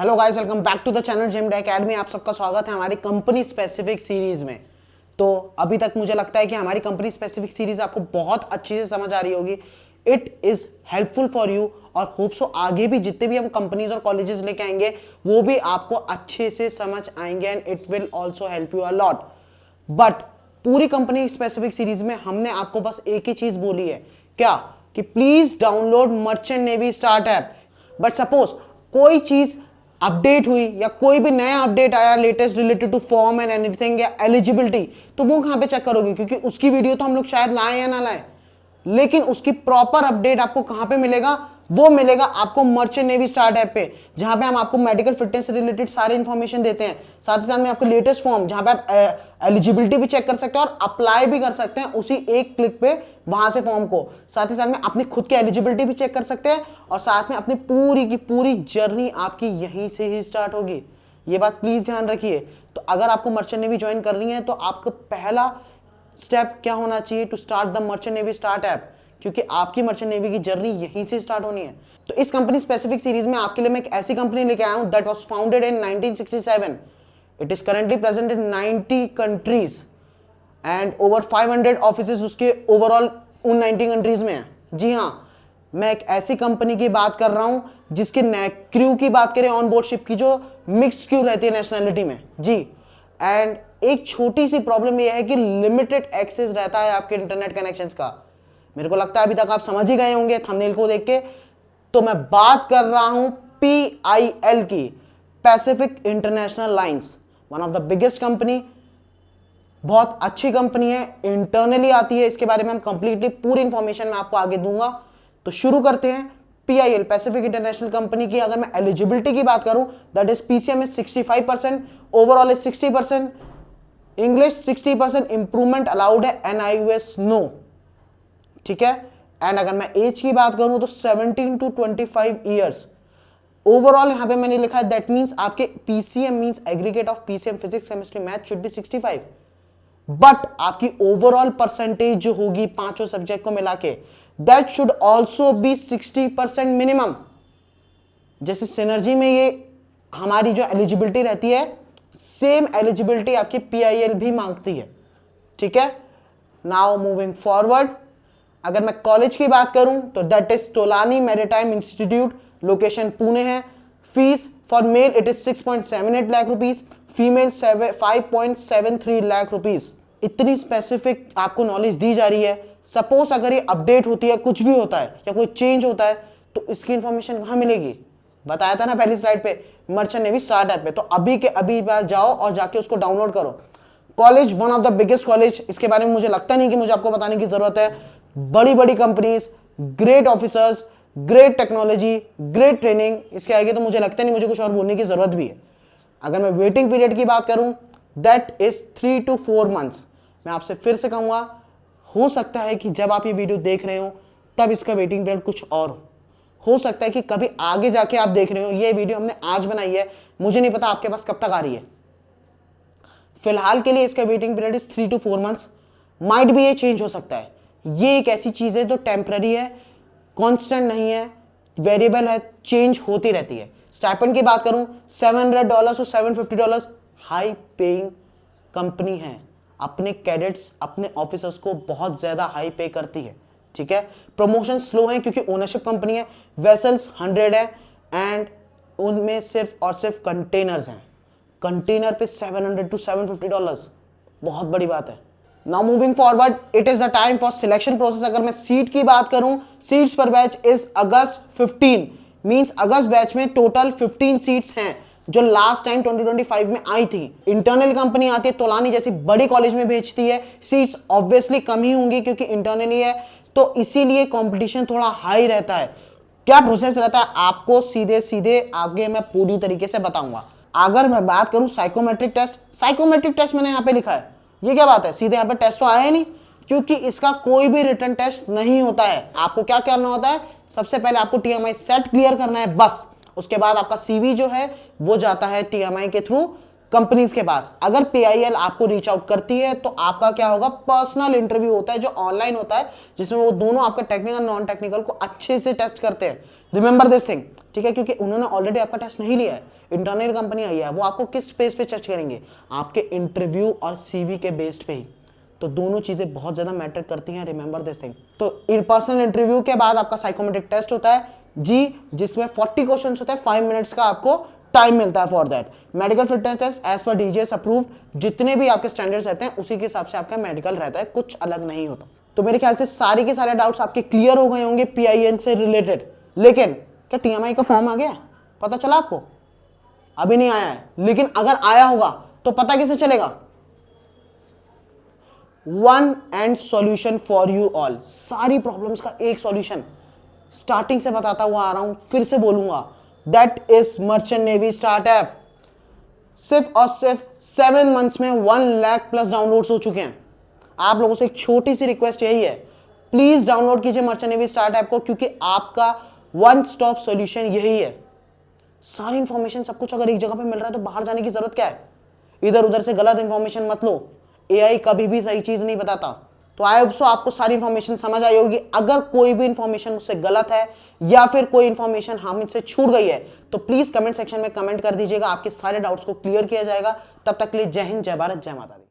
Hello guys, welcome back to the channel JMD academy. आप सबका स्वागत है हमारी कंपनी स्पेसिफिक सीरीज में। तो अभी तक मुझे लगता है कि हमारी कंपनी स्पेसिफिक सीरीज आपको बहुत अच्छी से समझ आ रही होगी। It is helpful for you और होप सो आगे भी जितने भी हम कंपनीज और कॉलेजेस लेके आएंगे वो भी आपको अच्छे से समझ आएंगे and it will also help you a lot. But पूरी कंपनी स्पेसिफिक सीरीज में हमने आपको बस एक ही चीज बोली है, क्या कि please download merchant navy start app. But suppose कोई चीज अपडेट हुई या कोई भी नया अपडेट आया latest related to form and anything या एलिजिबिलिटी, तो वो कहां पे चेक करोगे? क्योंकि उसकी वीडियो तो हम लोग शायद लाएं या ना लाएं, लेकिन उसकी प्रॉपर अपडेट आपको कहां पे मिलेगा? वो मिलेगा आपको मर्चेंट नेवी स्टार्ट ऐप पे, जहां पे हम आपको मेडिकल फिटनेस से रिलेटेड सारी इंफॉर्मेशन देते हैं। साथ ही साथ में आपको लेटेस्ट फॉर्म, जहां पे आप एलिजिबिलिटी भी चेक कर सकते हैं और अप्लाई भी कर सकते हैं उसी एक क्लिक पे वहां से फॉर्म को। साथ ही साथ में अपनी खुद की एलिजिबिलिटी भी चेक कर सकते हैं और साथ में अपनी पूरी की पूरी जर्नी आपकी यहीं से ही स्टार्ट होगी। ये बात प्लीज ध्यान रखिए। तो अगर आपको मर्चेंट नेवी ज्वाइन करनी है तो आपका पहला स्टेप क्या होना चाहिए? To start the merchant navy start app, क्योंकि आपकी मर्चेंट नेवी की जर्नी यहीं से स्टार्ट होनी है। तो इस कंपनी स्पेसिफिक सीरीज में आपके लिए मैं एक ऐसी कंपनी लेके आया हूं that was founded in 1967। It is currently present in 90 countries and over 500 offices उसके ओवरऑल उन 90 कंट्रीज में है। जी हाँ, मैं एक ऐसी कंपनी की बात कर रहा हूं जिसके क्रू की बात करें, ऑन बोर्ड शिप की जो मिक्स्ड क्रू रहती है नेशनैलिटी में जी। एंड एक छोटी सी प्रॉब्लम यह है कि लिमिटेड एक्सेस रहता है आपके इंटरनेट कनेक्शंस का। मेरे को लगता है अभी तक आप समझ ही गए होंगे थंबनेल को देख के। तो मैं बात कर रहा हूं PIL की, Pacific international lines, one of the biggest company, बहुत अच्छी कंपनी है, इंटरनली आती है। इसके बारे में हम कंप्लीटली पूरी इंफॉर्मेशन मैं आपको आगे दूंगा। तो शुरू करते हैं। PIL पैसिफिक इंटरनेशनल कंपनी की अगर मैं एलिजिबिलिटी की बात करूं, that is PCM is 65%, overall is 60%, English 60%, improvement allowed है, NIUS नो, ठीक है। एंड अगर मैं एज की बात करूं तो 17 to 25 ईयर्स ओवरऑल यहां पे मैंने लिखा है। दैट मींस आपके PCM means aggregate of PCM physics chemistry math should be 65, but आपकी ओवरऑल परसेंटेज जो होगी पांचों सब्जेक्ट को मिला के, that should also be 60% minimum. जैसे सिनर्जी में ये हमारी जो एलिजिबिलिटी रहती है, सेम एलिजिबिलिटी आपकी PIL भी मांगती है, ठीक है। नाउ मूविंग फॉरवर्ड, अगर मैं कॉलेज की बात करूं तो that is Tolani maritime institute, location Pune है। Fees for male it is 6.78 lakh rupees, female 5.73 lakh rupees. इतनी स्पेसिफिक आपको नॉलेज दी जा रही है। सपोज अगर ये अपडेट होती है, कुछ भी होता है या कोई चेंज होता है, तो इसकी इंफॉर्मेशन कहां मिलेगी? बताया था ना पहली स्लाइड पे, मर्चेंट नेवी स्टार्ट ऐप पे। तो अभी के अभी जाओ और जाके उसको डाउनलोड करो। College one of the biggest college, इसके बारे में मुझे लगता नहीं कि मुझे आपको बताने की जरूरत है। बड़ी बड़ी companies, great officers, great technology, great training, इसके आगे तो मुझे लगता नहीं मुझे कुछ और बोलने की जरूरत भी है। अगर मैं वेटिंग पीरियड की बात करूं, दैट इज 3 to 4 मंथ्स। मैं आपसे फिर से कहूंगा, हो सकता है कि जब आप ये वीडियो देख रहे हो तब इसका वेटिंग पीरियड कुछ और हो सकता है कि कभी आगे जाके आप देख रहे हो ये वीडियो हमने आज बनाई है, मुझे नहीं पता आपके पास कब तक आ रही है। फिलहाल के लिए इसका waiting period is 3 to 4 months. Might भी ये चेंज हो सकता है। ये एक ऐसी चीज है जो टेम्पररी है, कांस्टेंट नहीं है, वेरिएबल है, चेंज होती रहती है। स्टाइपेंड की बात करूं, $700 to $750 हाई पेइंग कंपनी है। अपने कैडेट्स, अपने ऑफिसर्स को बहुत ज्यादा हाई पे करती है, ठीक है। प्रमोशन स्लो है क्योंकि ओनरशिप कंपनी है। वेसल्स 100 है एंड उनमें सिर्फ और सिर्फ कंटेनर्स हैं। कंटेनर पे $700 to $750 बहुत बड़ी बात है। Now moving forward, it is the time for selection process. अगर मैं सीट की बात करूं, सीट्स पर batch is August 15, means August batch में टोटल 15 सीट्स हैं जो लास्ट टाइम 2025 में आई थी। इंटरनल कंपनी आती है, तोलानी जैसी बड़ी कॉलेज में भेजती है, सीट्स ऑब्वियसली कम ही होंगी क्योंकि इंटरनली है, तो इसीलिए कंपटीशन थोड़ा हाई रहता है। क्या प्रोसेस रहता है आपको सीधे सीधे आगे मैं पूरी तरीके से बताऊंगा। अगर मैं बात करूं साइकोमेट्रिक टेस्ट, साइकोमेट्रिक टेस्ट मैंने यहां पे लिखा है, ये क्या बात है? सीधे यहां पे टेस्ट तो आया ही नहीं, क्योंकि इसका कोई भी रिटर्न टेस्ट नहीं होता है। आपको क्या करना होता है? सबसे पहले आपको TMI सेट क्लियर करना है, बस। उसके बाद आपका CV जो है वो जाता है TMI के थ्रू कंपनीज के पास। अगर PIL आपको रीच आउट करती है तो आपका क्या होगा, पर्सनल इंटरव्यू होता है जो ऑनलाइन होता है, जिसमें वो दोनों आपका टेक्निकल नॉन टेक्निकल को अच्छे से टेस्ट करते हैं। रिमेंबर दिस थिंग, ठीक है, क्योंकि उन्होंने ऑलरेडी आपका टेस्ट नहीं लिया है, इंटरनल कंपनी आई है, वो आपको किस बेस पे टेस्ट करेंगे, आपके इंटरव्यू और CV के बेस्ड पे ही। तो दोनों चीजें बहुत ज्यादा मैटर करती हैं, रिमेंबर दिस थिंग। तो इन पर्सनल इंटरव्यू के बाद आपका साइकोमेट्रिक टेस्ट होता है जी, जिसमें 40 क्वेश्चन होता है, 5 मिनट्स का आपको टाइम मिलता है for that. Medical fitness test as per DGS approved, जितने भी आपके स्टैंडर्ड्स रहते हैं उसी के हिसाब से आपका मेडिकल रहता है, कुछ अलग नहीं होता। तो मेरे ख्याल से सारे के सारे डाउट्स आपके क्लियर हो गए होंगे PIL से रिलेटेड। लेकिन क्या TMI का फॉर्म आ गया, पता चला आपको? अभी नहीं आया है, लेकिन अगर आया होगा तो पता कैसे चलेगा? One and solution for you all, सारी प्रॉब्लम्स का एक सॉल्यूशन। स्टार्टिंग से बताता हुआ आ रहा हूं, फिर से बोलूंगा, that is merchant navy start app. सिर्फ और सिर्फ 7 मंथ्स में 1 लाख प्लस डाउनलोड्स हो चुके हैं। आप लोगों से एक छोटी सी रिक्वेस्ट यही है, प्लीज डाउनलोड कीजिए मर्चेंट नेवी स्टार्ट ऐप को, क्योंकि आपका वन स्टॉप सॉल्यूशन यही है। सारी इंफॉर्मेशन सब कुछ अगर एक जगह पे मिल रहा है तो बाहर जाने की जरूरत क्या है? इधर उधर से गलत इंफॉर्मेशन मत लो, AI कभी भी सही चीज नहीं बताता। तो आई होप सो आपको सारी इंफॉर्मेशन समझ आई होगी। अगर कोई भी इंफॉर्मेशन मुझसे गलत है या फिर कोई इंफॉर्मेशन मुझसे छूट गई है तो प्लीज कमेंट सेक्शन में कमेंट कर दीजिएगा, आपके सारे डाउट्स को क्लियर किया जाएगा। तब तक के लिए जय हिंद, जय भारत, जय माता दी।